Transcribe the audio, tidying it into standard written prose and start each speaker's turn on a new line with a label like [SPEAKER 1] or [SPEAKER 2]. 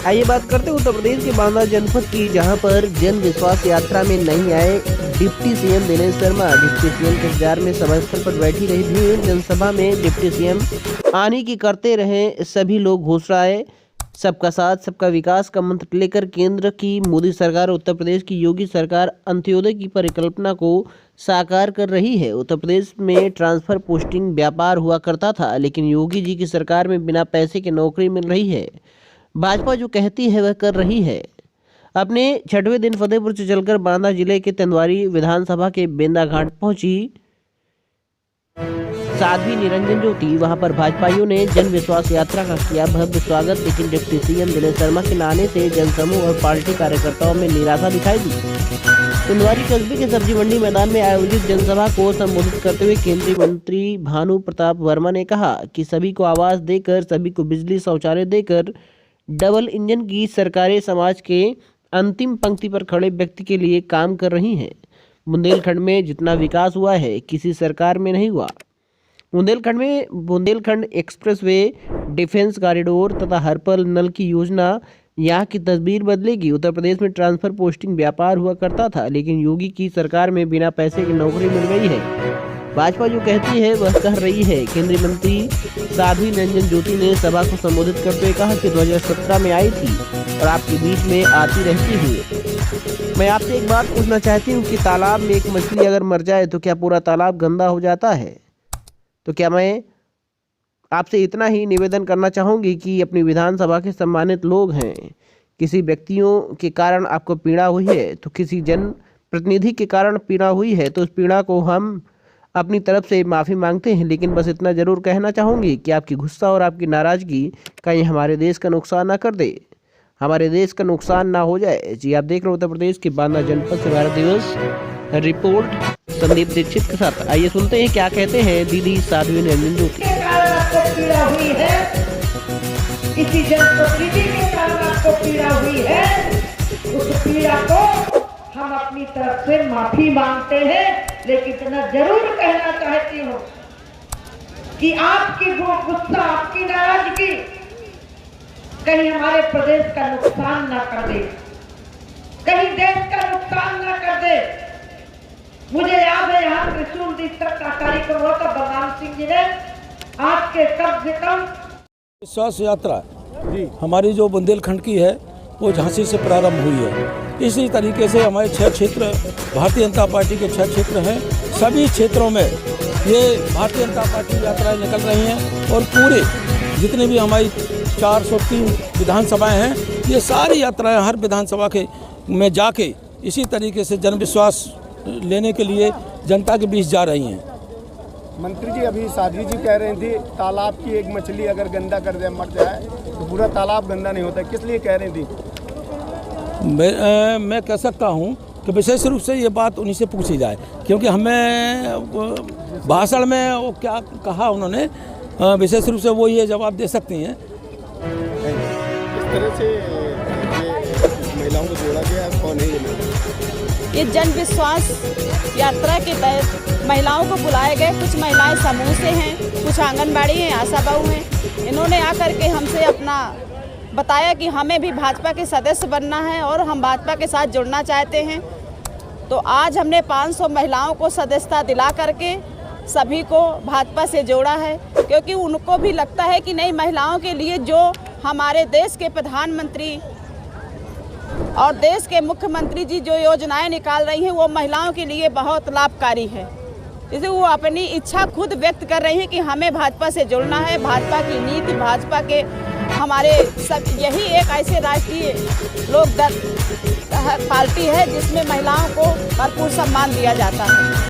[SPEAKER 1] आइए बात करते हैं उत्तर प्रदेश के बांदा जनपद की, जहां पर जन विश्वास यात्रा में नहीं आए deputy CM Dinesh Sharma. Deputy CM के इंतजार में सभा स्थल पर बैठी रही भीड़। जनसभा में डिप्टी सीएम आने की करते रहे सभी लोग घोषणाएं। सबका साथ सबका विकास का मंत्र लेकर केंद्र की मोदी सरकार, उत्तर प्रदेश की योगी सरकार अंत्योदय की परिकल्पना को साकार कर रही है। उत्तर प्रदेश में ट्रांसफर पोस्टिंग व्यापार हुआ करता था, लेकिन योगी जी की सरकार में बिना पैसे के नौकरी मिल रही है। भाजपा जो कहती है वह कर रही है। अपने 6वें दिन फतेहपुर से चलकर बांदा जिले के तेंदुआरी विधानसभा के बेंदा घाट पहुंची साध्वी निरंजन ज्योति। वहां पर भाजपाइयों ने जन विश्वास यात्रा का किया भव्य स्वागत, लेकिन डिप्टी सीएम दिनेश शर्मा के न आने से जनसमूह और पार्टी कार्यकर्ताओं में निराशा दिखाई दी। तेंदुआरी कस्बे के सब्जी मंडी मैदान में आयोजित जनसभा को संबोधित करते हुए केंद्रीय मंत्री भानु प्रताप वर्मा ने कहा कि सभी को आवास देकर, सभी को बिजली शौचालय देकर डबल इंजन की सरकारें समाज के अंतिम पंक्ति पर खड़े व्यक्ति के लिए काम कर रही हैं। बुंदेलखंड में जितना विकास हुआ है किसी सरकार में नहीं हुआ। बुंदेलखंड एक्सप्रेसवे, डिफेंस कॉरिडोर तथा हर पल नल की योजना यहाँ की तस्वीर बदलेगी। उत्तर प्रदेश में ट्रांसफर पोस्टिंग व्यापार हुआ करता था, लेकिन योगी की सरकार में बिना पैसे की नौकरी मिल गई है। भाजपा जो कहती है वह कर रही है। केंद्रीय मंत्री साध्वी निरंजन ज्योति ने सभा को संबोधित करते हुए कहा कि 2017 में आई थी और आपके बीच में आती रहती हूँ। मैं आपसे एक बात पूछना चाहती हूँ कि तालाब में एक मछली अगर मर जाए तो क्या पूरा तालाब गंदा हो जाता है? तो क्या मैं आपसे इतना ही निवेदन करना चाहूँगी कि अपनी विधानसभा के सम्मानित लोग हैं, किसी व्यक्तियों के कारण आपको पीड़ा हुई है, तो किसी जन प्रतिनिधि के कारण पीड़ा हुई है, तो उस पीड़ा को हम अपनी तरफ से माफ़ी मांगते हैं। लेकिन बस इतना ज़रूर कहना चाहूँगी कि आपकी गुस्सा और आपकी नाराज़गी कहीं हमारे देश का नुकसान ना कर दे, हमारे देश का नुकसान ना हो जाए। जी, आप देख रहे हो उत्तर प्रदेश के बांदा जनपद से भारत दिवस रिपोर्ट संदीप दीक्षित के साथ। आइए सुनते हैं क्या कहते हैं दीदी साध्वी निरंजन ज्योति।
[SPEAKER 2] पीड़ा हुई है, किसी जनप्रतिनिधि के कारण आपको पीड़ा हुई है, उस पीड़ा को हम अपनी तरफ से माफी मांगते हैं। लेकिन इतना जरूर कहना चाहती हूँ कि आपकी वो गुस्सा, आपकी नाराजगी कहीं हमारे प्रदेश का नुकसान ना कर दे, कहीं देश का नुकसान ना कर दे। मुझे याद है यहाँ त्रिशूल दीक्षक का कार्यक्रम हुआ था, बलराम सिंह जी ने आज के कम से कम
[SPEAKER 3] विश्वास यात्रा हमारी जो बुंदेलखंड की है वो झांसी से प्रारंभ हुई है। इसी तरीके से हमारे 6 क्षेत्र भारतीय जनता पार्टी के 6 क्षेत्र हैं। सभी क्षेत्रों में ये भारतीय जनता पार्टी यात्राएं निकल रही हैं और पूरे जितने भी हमारी 403 विधानसभाएं हैं, ये सारी यात्राएं हर विधानसभा के में जाके इसी तरीके से जन विश्वास लेने के लिए जनता के बीच जा रही हैं।
[SPEAKER 4] मंत्री जी, अभी साध्वी जी कह रही थी तालाब की एक मछली अगर गंदा कर दे, मर जाए तो पूरा तालाब गंदा नहीं होता, किस लिए कह रही थी?
[SPEAKER 3] मैं कह सकता हूँ कि विशेष रूप से ये बात उन्हीं से पूछी जाए, क्योंकि हमें भाषण में वो क्या कहा उन्होंने, विशेष रूप से वो ये जवाब दे सकती हैं।
[SPEAKER 4] इस तरह से महिलाओं को जोड़ा गया, कौन है
[SPEAKER 5] ये जन विश्वास यात्रा के तहत महिलाओं को बुलाए गए। कुछ महिलाएं समूह से हैं, कुछ आंगनबाड़ी हैं, आशा बहू हैं। इन्होंने आकर के हमसे अपना बताया कि हमें भी भाजपा के सदस्य बनना है और हम भाजपा के साथ जुड़ना चाहते हैं। तो आज हमने 500 महिलाओं को सदस्यता दिला करके सभी को भाजपा से जोड़ा है, क्योंकि उनको भी लगता है कि नहीं, महिलाओं के लिए जो हमारे देश के प्रधानमंत्री और देश के मुख्यमंत्री जी जो योजनाएं निकाल रही हैं वो महिलाओं के लिए बहुत लाभकारी है। इसलिए वो अपनी इच्छा खुद व्यक्त कर रही हैं कि हमें भाजपा से जुड़ना है। भाजपा की नीति, भाजपा के हमारे सब, यही एक ऐसे राष्ट्रीय लोकदल पार्टी है जिसमें महिलाओं को भरपूर सम्मान दिया जाता है।